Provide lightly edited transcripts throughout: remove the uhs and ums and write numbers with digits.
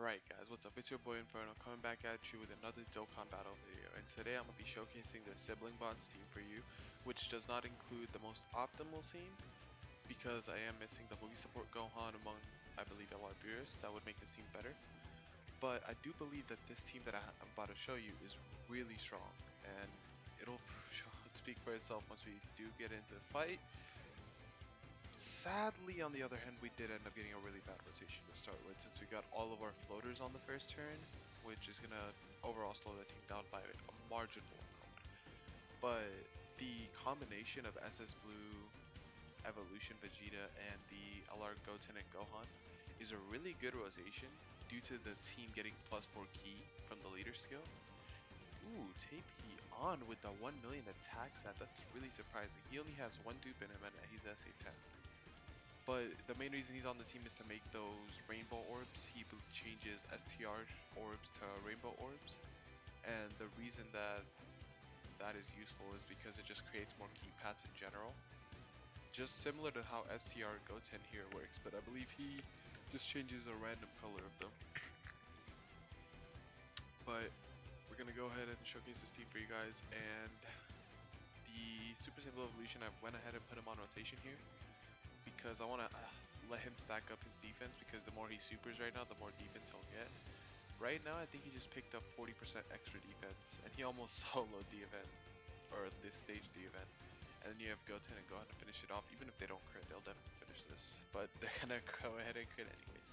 Alright guys, what's up? It's your boy Inferno coming back at you with another Dokkan battle video, and today I'm going to be showcasing the Sibling Bonds team for you, which does not include the most optimal team because I am missing the movie support Gohan among, I believe, LR Beerus. That would make this team better. But I do believe that this team that I'm about to show you is really strong, and it'll speak for itself once we do get into the fight. Sadly, on the other hand, we did end up getting a really bad rotation to start with, since we got all of our floaters on the first turn, which is going to overall slow the team down by a marginal amount. But the combination of SSBE Evolution Vegeta and the LR Goten and Gohan is a really good rotation due to the team getting +4 key from the leader skill. Ooh, Tape on with the 1 million attack set. That's really surprising. He only has one dupe in him and he's SA10. But the main reason he's on the team is to make those rainbow orbs. He changes STR orbs to rainbow orbs. And the reason that is useful is because it just creates more keypads in general. Just similar to how STR Goten here works, but I believe he just changes a random color of them. But we're going to go ahead and showcase this team for you guys. And the Super Simple Evolution, I went ahead and put him on rotation here, because I want to let him stack up his defense, because the more he supers right now, the more defense he'll get. Right now, I think he just picked up 40% extra defense, and he almost soloed the event, or this stage the event. And then you have Goten and Gohan to finish it off. Even if they don't crit, they'll definitely finish this, but they're gonna go ahead and crit anyways.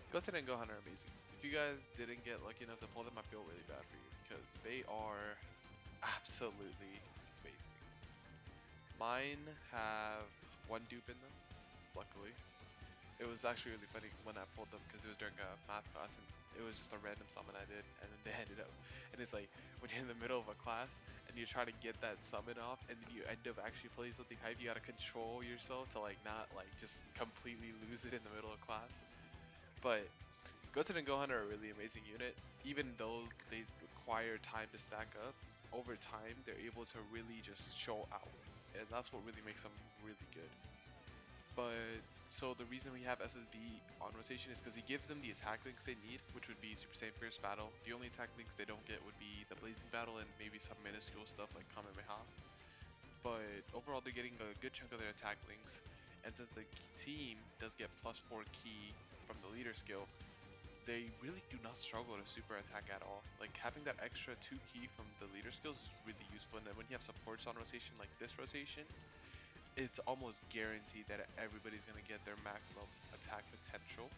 Goten and Gohan are amazing. If you guys didn't get lucky enough to pull them, I feel really bad for you, because they are absolutely amazing. Mine have one dupe in them, luckily. It was actually really funny when I pulled them, because it was during a math class and it was just a random summon I did, and then they ended up, and it's like when you're in the middle of a class and you're trying to get that summon off and then you end up actually playing something hype, you gotta control yourself to like not like just completely lose it in the middle of class. But Goten and Gohan are a really amazing unit. Even though they require time to stack up, over time they're able to really just show out, and that's what really makes them really good. But so the reason we have SSBE on rotation is because he gives them the attack links they need, which would be Super Saiyan Fierce Battle. The only attack links they don't get would be the Blazing Battle and maybe some minuscule stuff like Kamehameha. But overall, they're getting a good chunk of their attack links, and since the team does get +4 key from the leader skill, they really do not struggle to super attack at all. Like, having that extra 2 key from the leader skills is really useful, and then when you have supports on rotation like this rotation, it's almost guaranteed that everybody's going to get their maximum attack potential.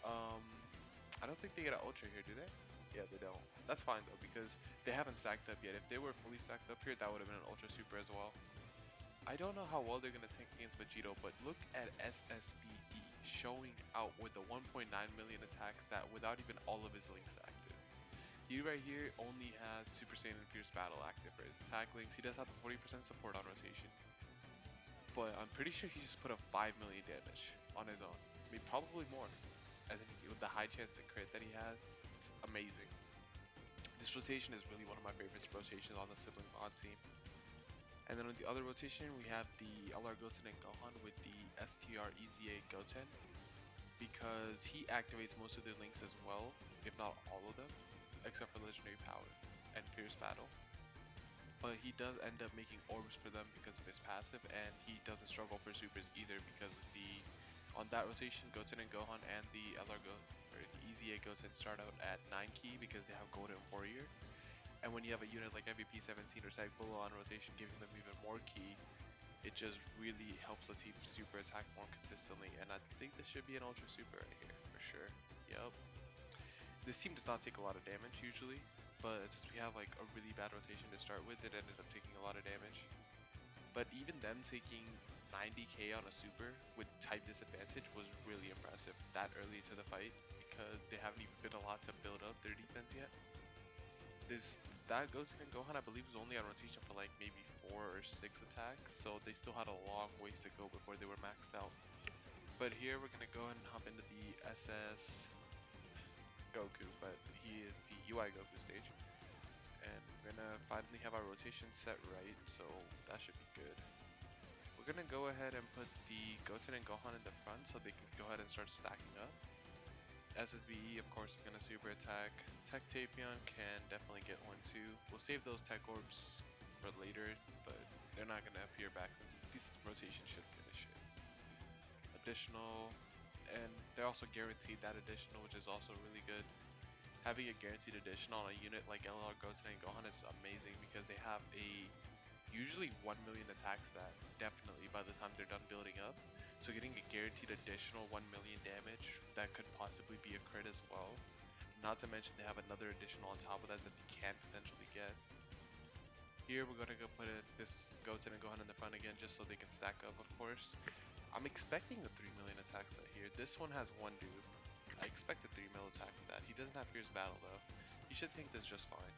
I don't think they get an ultra here, do they? Yeah, they don't. That's fine though, because they haven't stacked up yet. If they were fully stacked up here, that would have been an ultra super as well. I don't know how well they're going to tank against Vegeta, but look at SSBE showing out with the 1.9 million attack stat without even all of his links active. He right here only has Super Saiyan and Fierce Battle active for his attack links. He does have the 40% support on rotation, but I'm pretty sure he just put up 5 million damage on his own. I mean, probably more. And then with the high chance to crit that he has, it's amazing. This rotation is really one of my favorite rotations on the Sibling Bond team. And then on the other rotation, we have the LR Goten and Gohan with the STR EZA Goten, because he activates most of their links as well, if not all of them, except for Legendary Power and Fierce Battle. But he does end up making orbs for them because of his passive, and he doesn't struggle for supers either, because of the, on that rotation, Goten and Gohan and the the EZA Goten start out at 9 key because they have Golden Warrior. And when you have a unit like MVP 17 or Tag Bull on rotation giving them even more key, it just really helps the team super attack more consistently. And I think this should be an ultra super right here for sure. Yep. This team does not take a lot of damage usually, but since we have like a really bad rotation to start with, it ended up taking a lot of damage. But even them taking 90k on a super with type disadvantage was really impressive that early into the fight, because they haven't even been allowed to build up their defense yet. That Goten and Gohan, I believe, was only on rotation for like maybe 4 or 6 attacks, so they still had a long ways to go before they were maxed out. But here we're gonna go ahead and hop into the SS Goku, but he is the UI Goku stage, and we're gonna finally have our rotation set right, so that should be good. We're gonna go ahead and put the Goten and Gohan in the front so they can go ahead and start stacking up. SSBE, of course, is going to super attack. Tech Tapion can definitely get one too. We'll save those Tech Orbs for later, but they're not going to appear back since this rotation should finish it. Additional, and they're also guaranteed that additional, which is also really good. Having a guaranteed additional on a unit like LR Goten and Gohan is amazing because they have a usually 1 million attack stat, definitely by the time they're done building up. So getting a guaranteed additional 1 million damage, that could possibly be a crit as well. Not to mention they have another additional on top of that that they can potentially get. Here we're going to go put this Goten and Gohan in the front again just so they can stack up, of course. I'm expecting the 3 million attack stat here. This one has one dupe. I expect a 3 mil attack stat. He doesn't have Fierce Battle though. He should tank this just fine.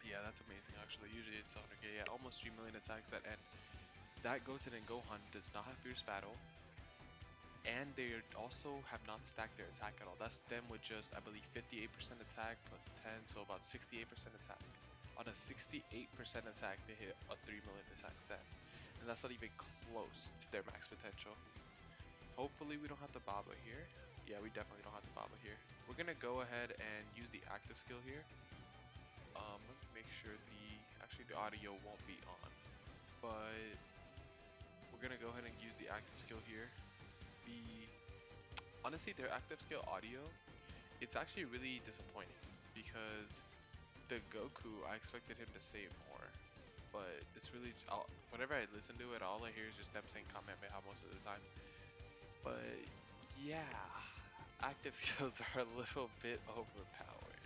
Yeah, that's amazing actually. Usually it's 100k. Yeah, almost 3 million attack stat, and that Goten and Gohan does not have Fierce Battle. And they also have not stacked their attack at all. That's them with just, I believe, 58% attack plus 10, so about 68% attack. On a 68% attack, they hit a 3 million attack stat. And that's not even close to their max potential. Hopefully we don't have to Baba here. Yeah, we definitely don't have to Baba here. We're gonna go ahead and use the active skill here. Let me make sure actually the audio won't be on, but we're gonna go ahead and use the active skill here. Honestly, their active skill audio, it's actually really disappointing because the Goku, I expected him to say more, but it's really, whenever I listen to it, all I hear is just them saying Kamehameha most of the time. But yeah, active skills are a little bit overpowered.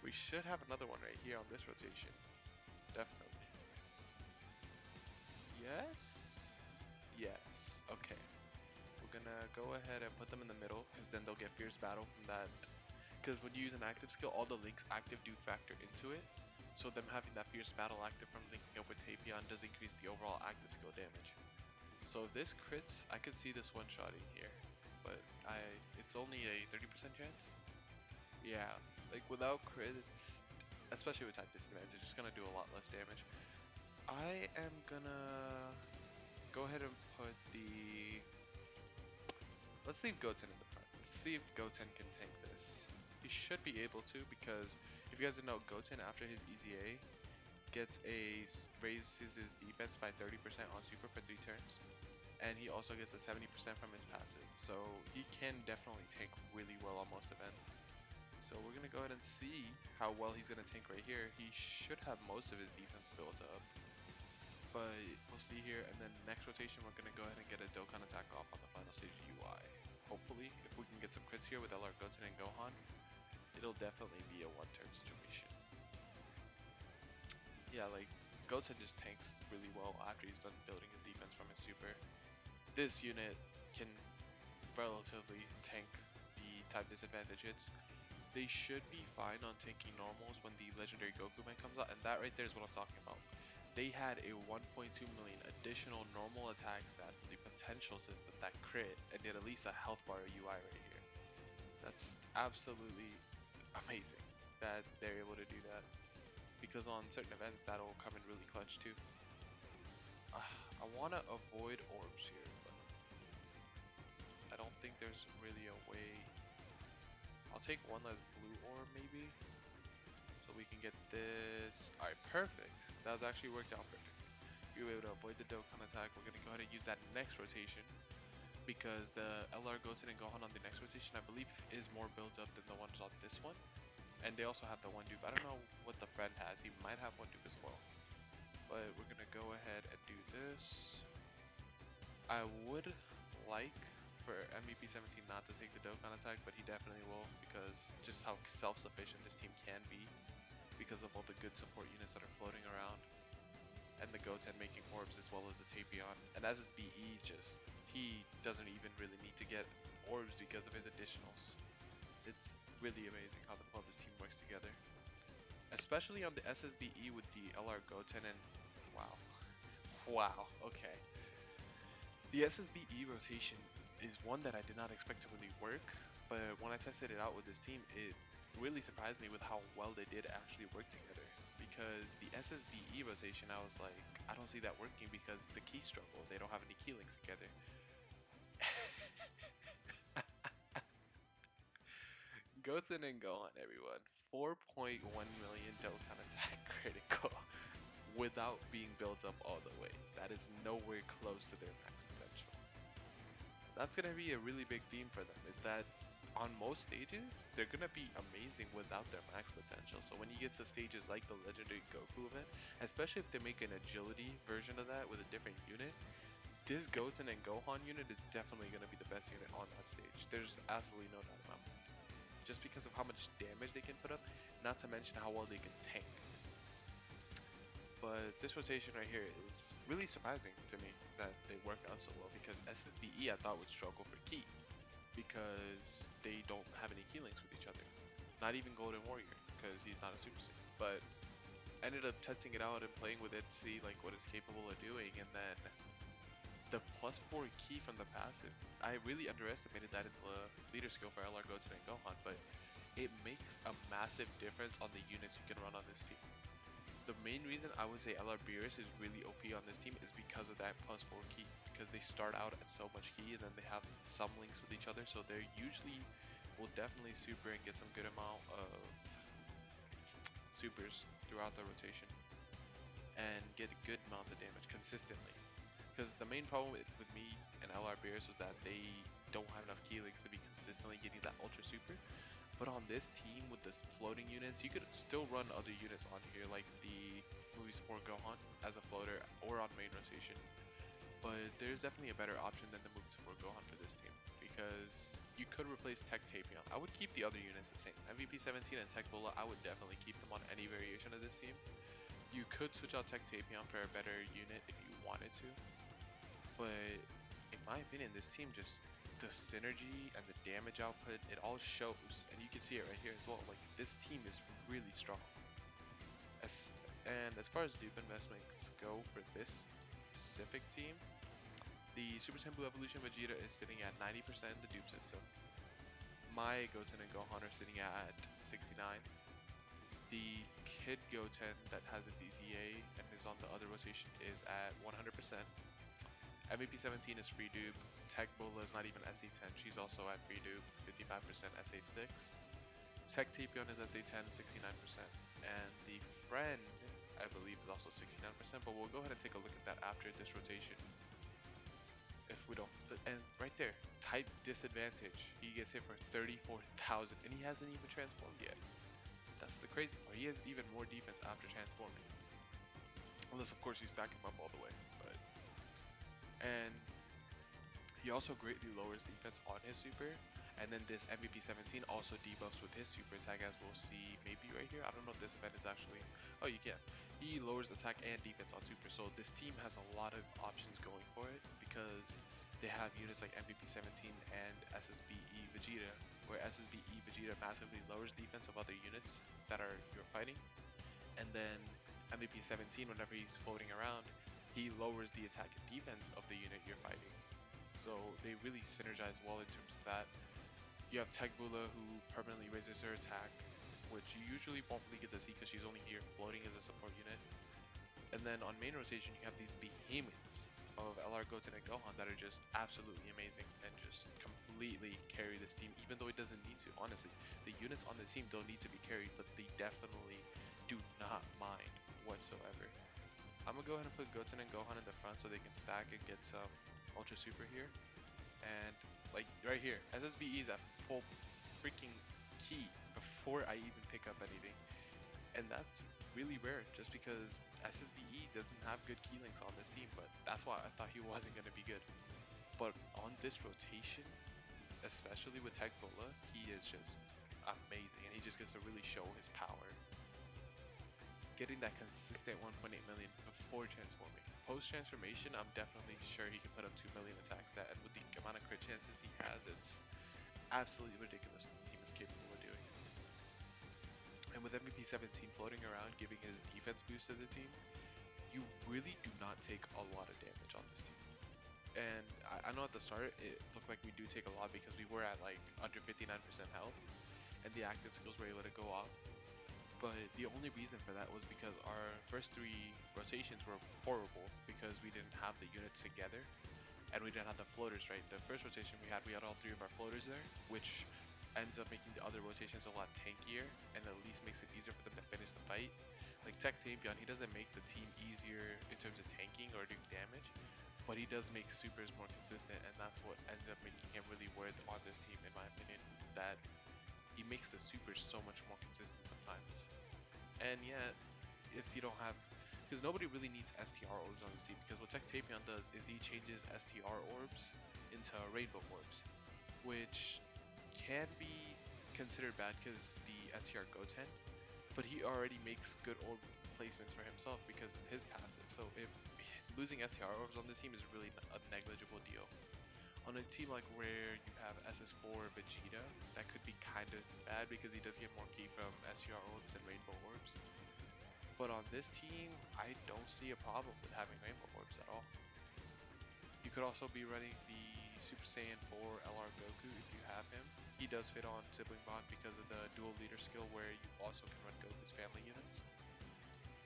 We should have another one right here on this rotation. Definitely. Yes? Yes. Okay. We're gonna go ahead and put them in the middle because then they'll get Fierce Battle from that. Because when you use an active skill, all the links active do factor into it. So them having that Fierce Battle active from linking up with Tapion does increase the overall active skill damage. So if this crits, I could see this one-shotting here. But it's only a 30% chance? Yeah, like without crits, especially with type disadvantage, it's gonna do a lot less damage. I am gonna go ahead and put let's leave Goten in the front. Let's see if Goten can tank this. He should be able to, because if you guys didn't know, Goten after his EZA raises his defense by 30% on super for 3 turns. And he also gets a 70% from his passive. So he can definitely tank really well on most events. So we're going to go ahead and see how well he's going to tank right here. He should have most of his defense built up. But we'll see here. And then next rotation, we're going to go ahead and get a Dokkan attack off on the final stage UI. Hopefully, if we can get some crits here with LR Goten and Gohan, it'll definitely be a one-turn situation. Yeah, like, Goten just tanks really well after he's done building his defense from his super. This unit can relatively tank the type disadvantage hits. They should be fine on tanking normals when the legendary Goku Man comes out, and that right there is what I'm talking about. They had a 1.2 million additional normal attack stat from the potential system that crit and did at least a health bar UI right here. That's absolutely amazing that they're able to do that, because on certain events that'll come in really clutch too. I want to avoid orbs here, but I don't think there's really a way. I'll take one less blue orb maybe, so we can get this. Alright, perfect. That was actually worked out perfect. We were able to avoid the Dokkan attack. We're going to go ahead and use that next rotation, because the LR Goten and Gohan on the next rotation, I believe, is more built up than the ones on this one. And they also have the one dupe. I don't know what the friend has. He might have one dupe as well. But we're going to go ahead and do this. I would like for MVP 17 not to take the Dokkan attack, but he definitely will, because just how self-sufficient this team can be because of all the good support units that are floating around, and the Goten making orbs as well as the Tapion. And SSBE he doesn't even really need to get orbs because of his additionals. It's really amazing how this team works together, especially on the SSBE with the LR Goten and wow, okay. The SSBE rotation is one that I did not expect to really work, but when I tested it out with this team, it really surprised me with how well they did actually work together. Because the SSBE rotation, I was like, I don't see that working because the key struggle, they don't have any key links together. Goten and Gohan, everyone. 4.1 million Dokkan attack critical without being built up all the way. That is nowhere close to their max potential. That's gonna be a really big theme for them, is that on most stages, they're gonna be amazing without their max potential. So when you get to stages like the Legendary Goku event, especially if they make an agility version of that with a different unit, this Goten and Gohan unit is definitely gonna be the best unit on that stage. There's absolutely no doubt about it. Just because of how much damage they can put up, not to mention how well they can tank. But this rotation right here is really surprising to me that they work out so well, because SSBE I thought would struggle for key because they don't have any key links with each other. Not even Golden Warrior, because he's not a Super Saiyan. But ended up testing it out and playing with it to see like what it's capable of doing, and then the +4 key from the passive, I really underestimated that in the leader skill for LR Goten and Gohan, but it makes a massive difference on the units you can run on this team. The main reason I would say LR Beerus is really OP on this team is because of that +4 key, because they start out at so much key and then they have some links with each other, so they're usually will definitely super and get some good amount of supers throughout the rotation and get a good amount of damage consistently. Because the main problem with me and LR Beerus was that they don't have enough key links to be consistently getting that ultra super. But on this team with this floating units, you could still run other units on here, like the movie support Gohan as a floater or on main rotation. But there's definitely a better option than the movie support Gohan for this team, because you could replace Tech Tapion. I would keep the other units the same. MVP 17 and Tech Bola, I would definitely keep them on any variation of this team. You could switch out Tech Tapion for a better unit if you wanted to. But in my opinion, this team just, the synergy and the damage output, it all shows, and you can see it right here as well. Like, this team is really strong. And as far as dupe investments go for this specific team, the Super Saiyan Blue Evolution Vegeta is sitting at 90% in the dupe system. My Goten and Gohan are sitting at 69. The Kid Goten that has its EZA and is on the other rotation is at 100%. MVP 17 is free dupe. Tech Bola is not even SA10. She's also at free dupe, 55% SA6. Tech Tapion is SA10, 69%. And the friend, I believe, is also 69%, but we'll go ahead and take a look at that after this rotation. If we don't, and right there, type disadvantage. He gets hit for 34,000, and he hasn't even transformed yet. That's the crazy part. He has even more defense after transforming. Unless, of course, you stack him up all the way, but. And he also greatly lowers defense on his super, and then this MVP 17 also debuffs with his super attack, as we'll see maybe right here. I don't know if this event is actually, oh, you can. He lowers attack and defense on super, so this team has a lot of options going for it, because they have units like MVP 17 and SSBE Vegeta, where SSBE Vegeta massively lowers defense of other units that are you're fighting, and then MVP 17, whenever he's floating around, he lowers the attack and defense of the unit you're fighting. So they really synergize well in terms of that. You have Tech Bola, who permanently raises her attack, which you usually won't really get to see because she's only here floating as a support unit. And then on main rotation, you have these behemoths of LR Goten and Gohan that are just absolutely amazing and just completely carry this team, even though it doesn't need to. Honestly, the units on this team don't need to be carried, but they definitely do not mind whatsoever. I'm gonna go ahead and put Goten and Gohan in the front so they can stack and get some Ultra Super here. And like right here, SSBE is at full freaking key before I even pick up anything. And that's really rare, just because SSBE doesn't have good key links on this team, but that's why I thought he wasn't gonna be good. But on this rotation, especially with Tech Bola, he is just amazing, and he just gets to really show his power. Getting that consistent 1.8 million before transforming. Post transformation, I'm definitely sure he can put up 2 million attack stat, and with the amount of crit chances he has, it's absolutely ridiculous what this team is capable of doing. And with MVP 17 floating around, giving his defense boost to the team, you really do not take a lot of damage on this team. And I know at the start it looked like we do take a lot because we were at like under 59% health, and the active skills were able to go off. But the only reason for that was because our first 3 rotations were horrible because we didn't have the units together and we didn't have the floaters right. The first rotation we had all 3 of our floaters there, which ends up making the other rotations a lot tankier and at least makes it easier for them to finish the fight. Like Tech Tapion, he doesn't make the team easier in terms of tanking or doing damage, but he does make supers more consistent, and that's what ends up making him really worth on this team, in my opinion. That he makes the supers so much more consistent sometimes. And yeah, if you don't have, because nobody really needs STR orbs on this team, because what Tech Tapion does is he changes STR orbs into rainbow orbs, which can be considered bad because the STR Goten, but he already makes good orb placements for himself because of his passive. So if losing STR orbs on this team is really a negligible deal. On a team like where you have SS4 Vegeta, that could be kind of bad because he does get more key from STR orbs and rainbow orbs. But on this team, I don't see a problem with having rainbow orbs at all. You could also be running the Super Saiyan 4 LR Goku if you have him. He does fit on Sibling Bond because of the dual leader skill where you also can run Goku's family units.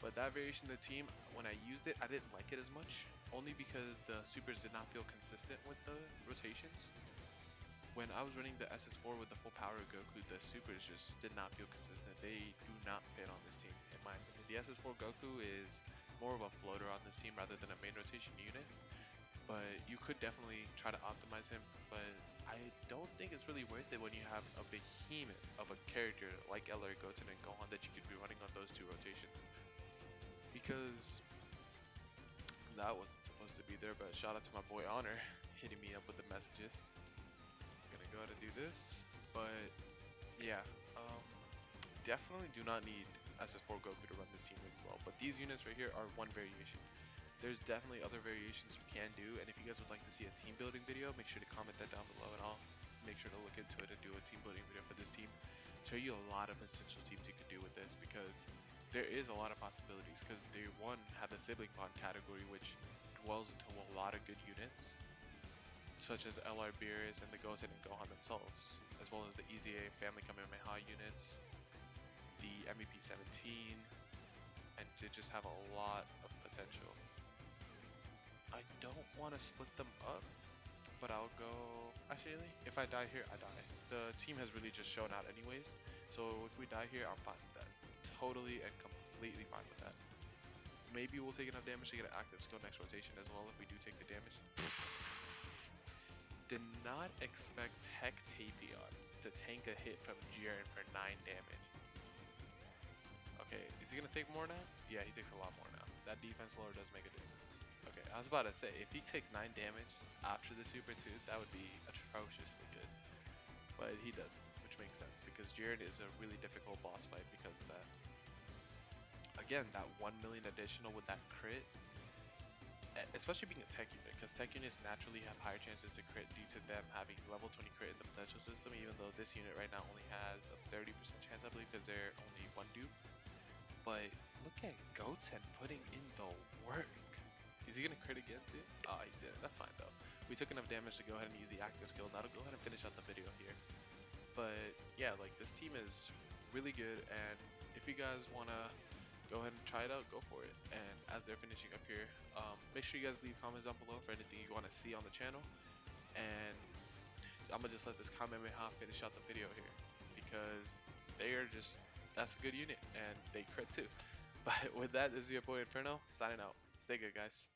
But that variation of the team, when I used it, I didn't like it as much, only because the supers did not feel consistent with the rotations. When I was running the SS4 with the full power of Goku, the supers just did not feel consistent. They do not fit on this team, in my opinion. The SS4 Goku is more of a floater on this team rather than a main rotation unit, but you could definitely try to optimize him, but I don't think it's really worth it when you have a behemoth of a character like LR Goten and Gohan that you could be running on those two rotations. Because that wasn't supposed to be there, but shout out to my boy Honor hitting me up with the messages. I'm gonna go ahead and do this, but yeah, definitely do not need SS4 Goku to run this team really well, but these units right here are one variation. There's definitely other variations you can do, and if you guys would like to see a team building video, make sure to comment that down below, and I'll make sure to look into it and do a team building video for this team. Show you a lot of potential teams you could do with this, because there is a lot of possibilities, because they have the sibling bond category, which dwells into a lot of good units, such as LR Beerus and the Goten and Gohan themselves, as well as the EZA family Kamehameha units, the MVP 17, and they just have a lot of potential. I don't want to split them up, but I'll go. Actually, if I die here, I die. The team has really just shown out anyways, so if we die here, I'm fine with that. Totally and completely fine with that. Maybe we'll take enough damage to get an active skill next rotation as well if we do take the damage. Did not expect Tech Tapion to tank a hit from Jiren for 9 damage. Okay, is he gonna take more now? Yeah, he takes a lot more now. That defense lower does make a difference. Okay, I was about to say, if he takes 9 damage after the Super 2, that would be atrociously good. But he doesn't, which makes sense, because Jiren is a really difficult boss fight because of that. Again, that 1 million additional with that crit, especially being a tech unit, because tech units naturally have higher chances to crit due to them having level 20 crit in the potential system, even though this unit right now only has a 30% chance, I believe, because they're only 1 dupe. But look at Goten putting in the work. Is he gonna crit against it? Oh, he did. That's fine though. We took enough damage to go ahead and use the active skill. Now to go ahead and finish out the video here. But yeah, like this team is really good, and if you guys wanna go ahead and try it out, go for it. And as they're finishing up here, make sure you guys leave comments down below for anything you want to see on the channel. And I'm gonna just let this Kamehameha finish out the video here, because they are just, that's a good unit, and they crit too. But with that, this is your boy Inferno signing out. Stay good, guys.